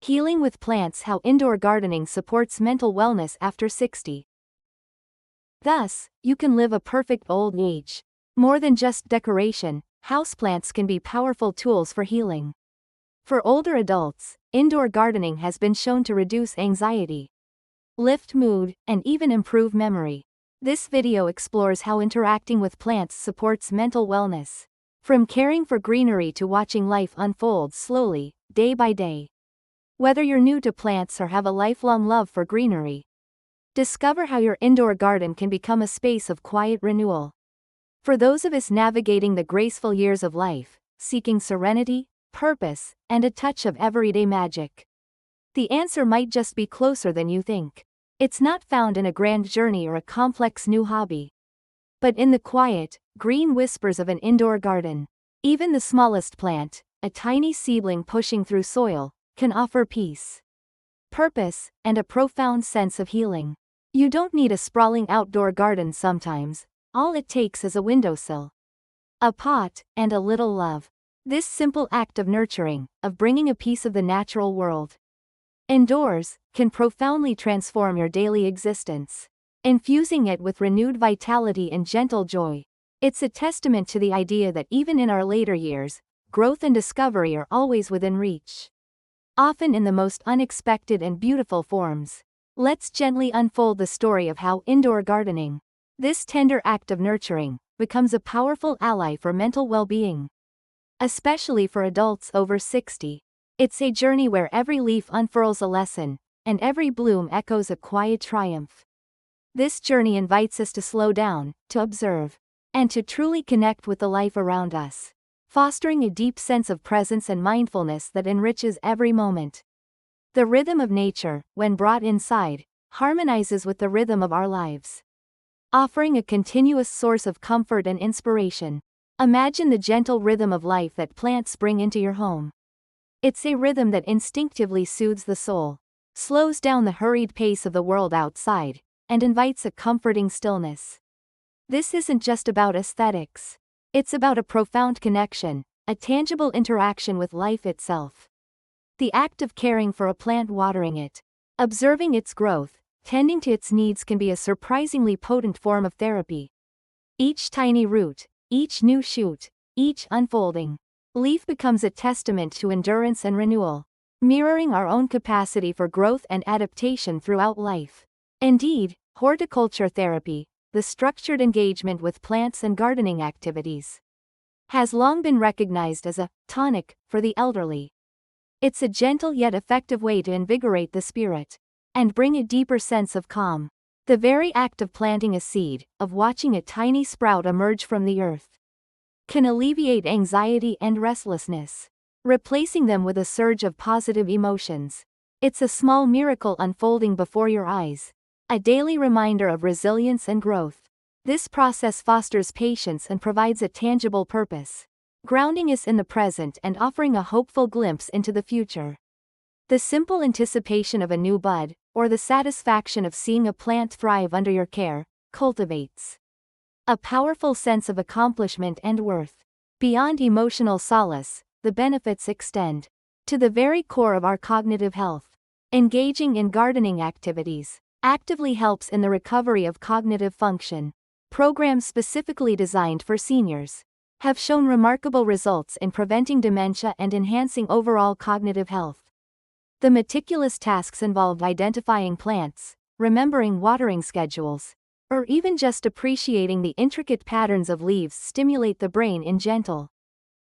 Healing with plants: how indoor gardening supports mental wellness after 60. Thus, you can live a perfect old age. More than just decoration, houseplants can be powerful tools for healing. For older adults, indoor gardening has been shown to reduce anxiety, lift mood, and even improve memory. This video explores how interacting with plants supports mental wellness. From caring for greenery to watching life unfold slowly, day by day. Whether you're new to plants or have a lifelong love for greenery, discover how your indoor garden can become a space of quiet renewal. For those of us navigating the graceful years of life, seeking serenity, purpose, and a touch of everyday magic, the answer might just be closer than you think. It's not found in a grand journey or a complex new hobby, but in the quiet, green whispers of an indoor garden. Even the smallest plant, a tiny seedling pushing through soil, can offer peace, purpose, and a profound sense of healing. You don't need a sprawling outdoor garden sometimes. All it takes is a windowsill, a pot, and a little love. This simple act of nurturing, of bringing a piece of the natural world indoors, can profoundly transform your daily existence, infusing it with renewed vitality and gentle joy. It's a testament to the idea that even in our later years, growth and discovery are always within reach, often in the most unexpected and beautiful forms. Let's gently unfold the story of how indoor gardening, this tender act of nurturing, becomes a powerful ally for mental well-being. Especially for adults over 60. It's a journey where every leaf unfurls a lesson, and every bloom echoes a quiet triumph. This journey invites us to slow down, to observe, and to truly connect with the life around us, fostering a deep sense of presence and mindfulness that enriches every moment. The rhythm of nature, when brought inside, harmonizes with the rhythm of our lives, offering a continuous source of comfort and inspiration. Imagine the gentle rhythm of life that plants bring into your home. It's a rhythm that instinctively soothes the soul, slows down the hurried pace of the world outside, and invites a comforting stillness. This isn't just about aesthetics. It's about a profound connection, a tangible interaction with life itself. The act of caring for a plant, watering it, observing its growth, tending to its needs can be a surprisingly potent form of therapy. Each tiny root, each new shoot, each unfolding leaf becomes a testament to endurance and renewal, mirroring our own capacity for growth and adaptation throughout life. Indeed, horticulture therapy, the structured engagement with plants and gardening activities, has long been recognized as a tonic for the elderly. It's a gentle yet effective way to invigorate the spirit and bring a deeper sense of calm. The very act of planting a seed, of watching a tiny sprout emerge from the earth, can alleviate anxiety and restlessness, replacing them with a surge of positive emotions. It's a small miracle unfolding before your eyes, a daily reminder of resilience and growth. This process fosters patience and provides a tangible purpose, grounding us in the present and offering a hopeful glimpse into the future. The simple anticipation of a new bud, or the satisfaction of seeing a plant thrive under your care, cultivates a powerful sense of accomplishment and worth. Beyond emotional solace, the benefits extend to the very core of our cognitive health. Engaging in gardening activities actively helps in the recovery of cognitive function. Programs specifically designed for seniors have shown remarkable results in preventing dementia and enhancing overall cognitive health. The meticulous tasks involved identifying plants, remembering watering schedules, or even just appreciating the intricate patterns of leaves stimulate the brain in gentle,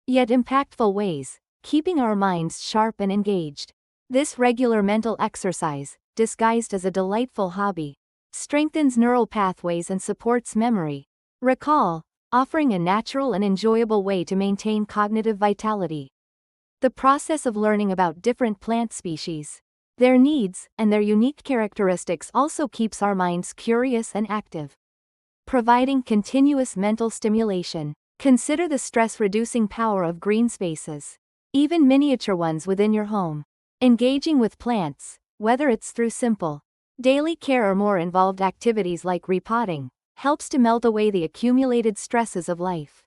yet impactful ways, keeping our minds sharp and engaged. This regular mental exercise, disguised as a delightful hobby, strengthens neural pathways and supports memory recall, offering a natural and enjoyable way to maintain cognitive vitality. The process of learning about different plant species, their needs, and their unique characteristics also keeps our minds curious and active, providing continuous mental stimulation. Consider the stress-reducing power of green spaces, even miniature ones within your home. Engaging with plants, whether it's through simple daily care or more involved activities like repotting, helps to melt away the accumulated stresses of life.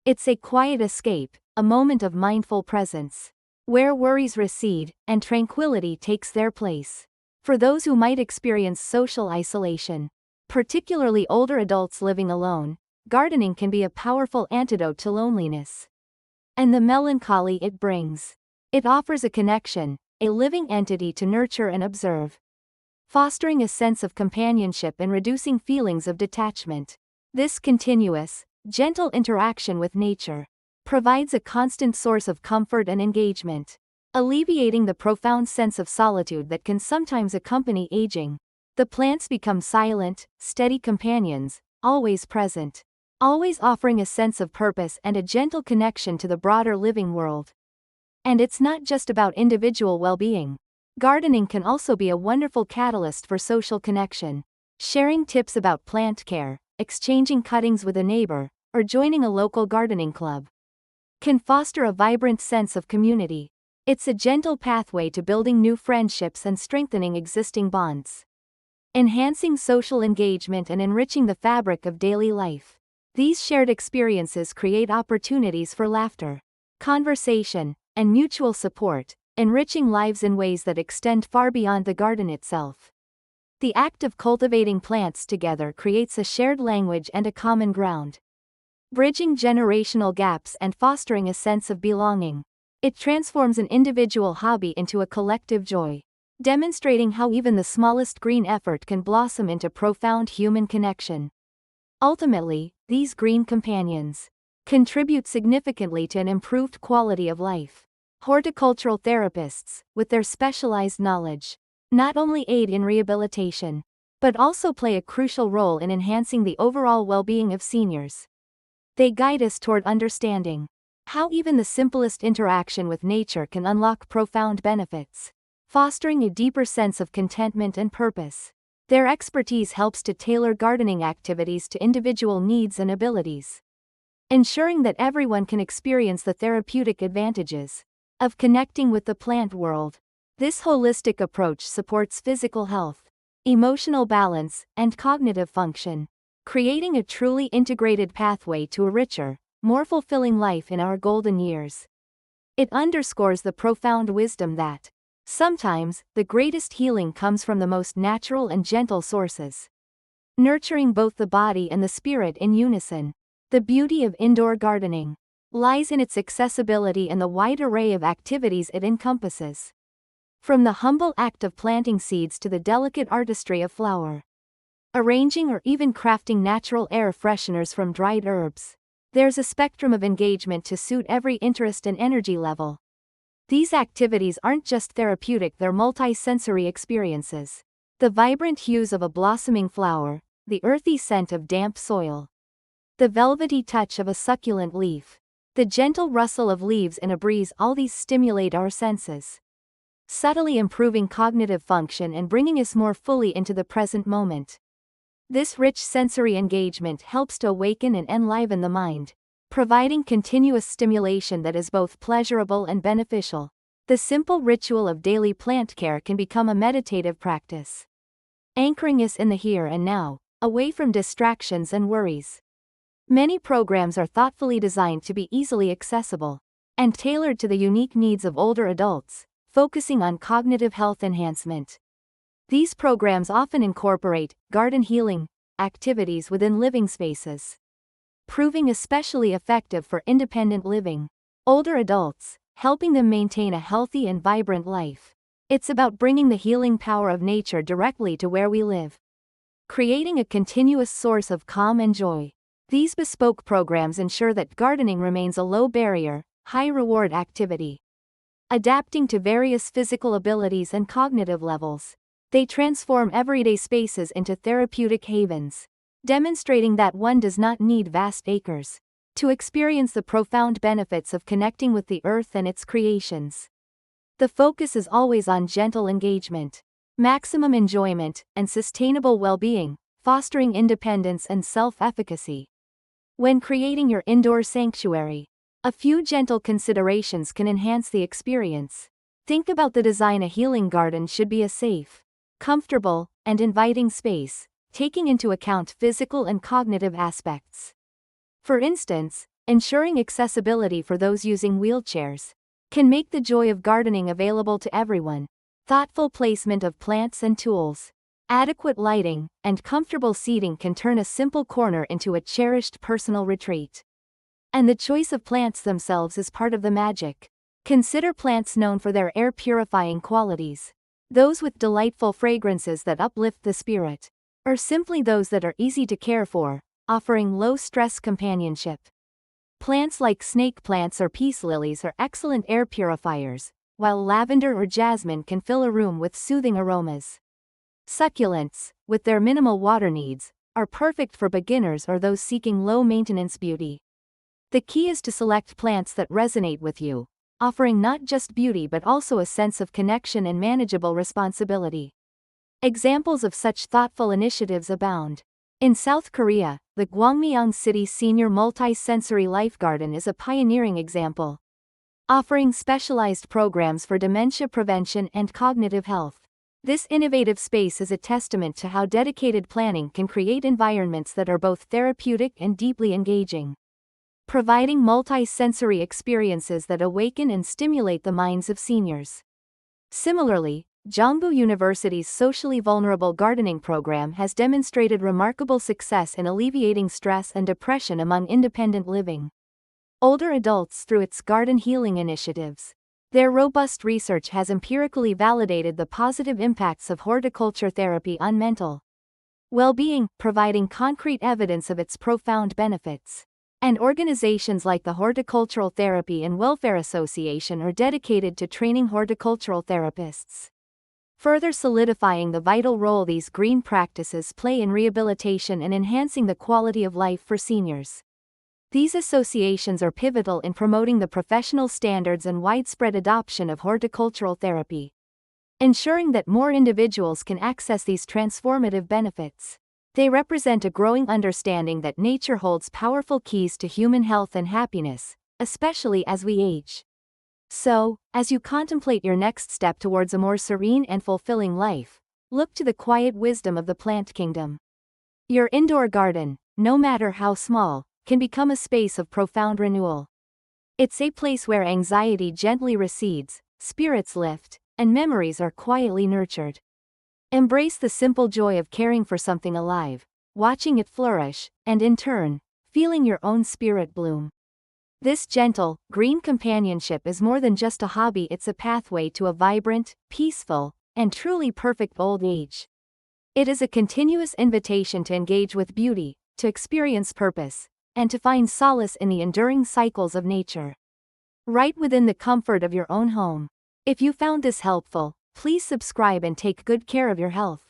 It's a quiet escape, a moment of mindful presence, where worries recede and tranquility takes their place. For those who might experience social isolation, particularly older adults living alone, gardening can be a powerful antidote to loneliness and the melancholy it brings. It offers a connection, a living entity to nurture and observe, fostering a sense of companionship and reducing feelings of detachment. This continuous, gentle interaction with nature provides a constant source of comfort and engagement, alleviating the profound sense of solitude that can sometimes accompany aging. The plants become silent, steady companions, always present, always offering a sense of purpose and a gentle connection to the broader living world. And it's not just about individual well-being. Gardening can also be a wonderful catalyst for social connection. Sharing tips about plant care, exchanging cuttings with a neighbor, or joining a local gardening club can foster a vibrant sense of community. It's a gentle pathway to building new friendships and strengthening existing bonds, enhancing social engagement and enriching the fabric of daily life. These shared experiences create opportunities for laughter, conversation, and mutual support, enriching lives in ways that extend far beyond the garden itself. The act of cultivating plants together creates a shared language and a common ground, bridging generational gaps and fostering a sense of belonging. It transforms an individual hobby into a collective joy, demonstrating how even the smallest green effort can blossom into profound human connection. Ultimately, these green companions contribute significantly to an improved quality of life. Horticultural therapists, with their specialized knowledge, not only aid in rehabilitation, but also play a crucial role in enhancing the overall well-being of seniors. They guide us toward understanding how even the simplest interaction with nature can unlock profound benefits, fostering a deeper sense of contentment and purpose. Their expertise helps to tailor gardening activities to individual needs and abilities, ensuring that everyone can experience the therapeutic advantages of connecting with the plant world. This holistic approach supports physical health, emotional balance, and cognitive function, creating a truly integrated pathway to a richer, more fulfilling life in our golden years. It underscores the profound wisdom that sometimes the greatest healing comes from the most natural and gentle sources, nurturing both the body and the spirit in unison. The beauty of indoor gardening lies in its accessibility and the wide array of activities it encompasses. From the humble act of planting seeds to the delicate artistry of flower arranging or even crafting natural air fresheners from dried herbs, there's a spectrum of engagement to suit every interest and energy level. These activities aren't just therapeutic, they're multi-sensory experiences. The vibrant hues of a blossoming flower, the earthy scent of damp soil, the velvety touch of a succulent leaf, the gentle rustle of leaves in a breeze, all these stimulate our senses, subtly improving cognitive function and bringing us more fully into the present moment. This rich sensory engagement helps to awaken and enliven the mind, providing continuous stimulation that is both pleasurable and beneficial. The simple ritual of daily plant care can become a meditative practice, anchoring us in the here and now, away from distractions and worries. Many programs are thoughtfully designed to be easily accessible and tailored to the unique needs of older adults, focusing on cognitive health enhancement. These programs often incorporate garden healing activities within living spaces, proving especially effective for independent living older adults, helping them maintain a healthy and vibrant life. It's about bringing the healing power of nature directly to where we live, creating a continuous source of calm and joy. These bespoke programs ensure that gardening remains a low-barrier, high-reward activity, adapting to various physical abilities and cognitive levels. They transform everyday spaces into therapeutic havens, demonstrating that one does not need vast acres to experience the profound benefits of connecting with the earth and its creations. The focus is always on gentle engagement, maximum enjoyment, and sustainable well-being, fostering independence and self-efficacy. When creating your indoor sanctuary, a few gentle considerations can enhance the experience. Think about the design. A healing garden should be a safe, comfortable, and inviting space, taking into account physical and cognitive aspects. For instance, ensuring accessibility for those using wheelchairs, can make the joy of gardening available to everyone. Thoughtful placement of plants and tools, adequate lighting, and comfortable seating can turn a simple corner into a cherished personal retreat. And the choice of plants themselves is part of the magic. Consider plants known for their air-purifying qualities, those with delightful fragrances that uplift the spirit, or simply those that are easy to care for, offering low-stress companionship. Plants like snake plants or peace lilies are excellent air purifiers, while lavender or jasmine can fill a room with soothing aromas. Succulents, with their minimal water needs, are perfect for beginners or those seeking low-maintenance beauty. The key is to select plants that resonate with you, offering not just beauty but also a sense of connection and manageable responsibility. Examples of such thoughtful initiatives abound. In South Korea, the Gwangmyeong City Senior Multi-Sensory Life Garden is a pioneering example, offering specialized programs for dementia prevention and cognitive health. This innovative space is a testament to how dedicated planning can create environments that are both therapeutic and deeply engaging, providing multi-sensory experiences that awaken and stimulate the minds of seniors. Similarly, Jeongbu University's Socially Vulnerable Gardening Program has demonstrated remarkable success in alleviating stress and depression among independent living older adults through its garden healing initiatives. Their robust research has empirically validated the positive impacts of horticulture therapy on mental well-being, providing concrete evidence of its profound benefits. And organizations like the Horticultural Therapy and Welfare Association are dedicated to training horticultural therapists, further solidifying the vital role these green practices play in rehabilitation and enhancing the quality of life for seniors. These associations are pivotal in promoting the professional standards and widespread adoption of horticultural therapy, ensuring that more individuals can access these transformative benefits. They represent a growing understanding that nature holds powerful keys to human health and happiness, especially as we age. So, as you contemplate your next step towards a more serene and fulfilling life, look to the quiet wisdom of the plant kingdom. Your indoor garden, no matter how small, can become a space of profound renewal. It's a place where anxiety gently recedes, spirits lift, and memories are quietly nurtured. Embrace the simple joy of caring for something alive, watching it flourish, and in turn, feeling your own spirit bloom. This gentle, green companionship is more than just a hobby, it's a pathway to a vibrant, peaceful, and truly perfect old age. It is a continuous invitation to engage with beauty, to experience purpose, and to find solace in the enduring cycles of nature, right within the comfort of your own home. If you found this helpful, please subscribe and take good care of your health.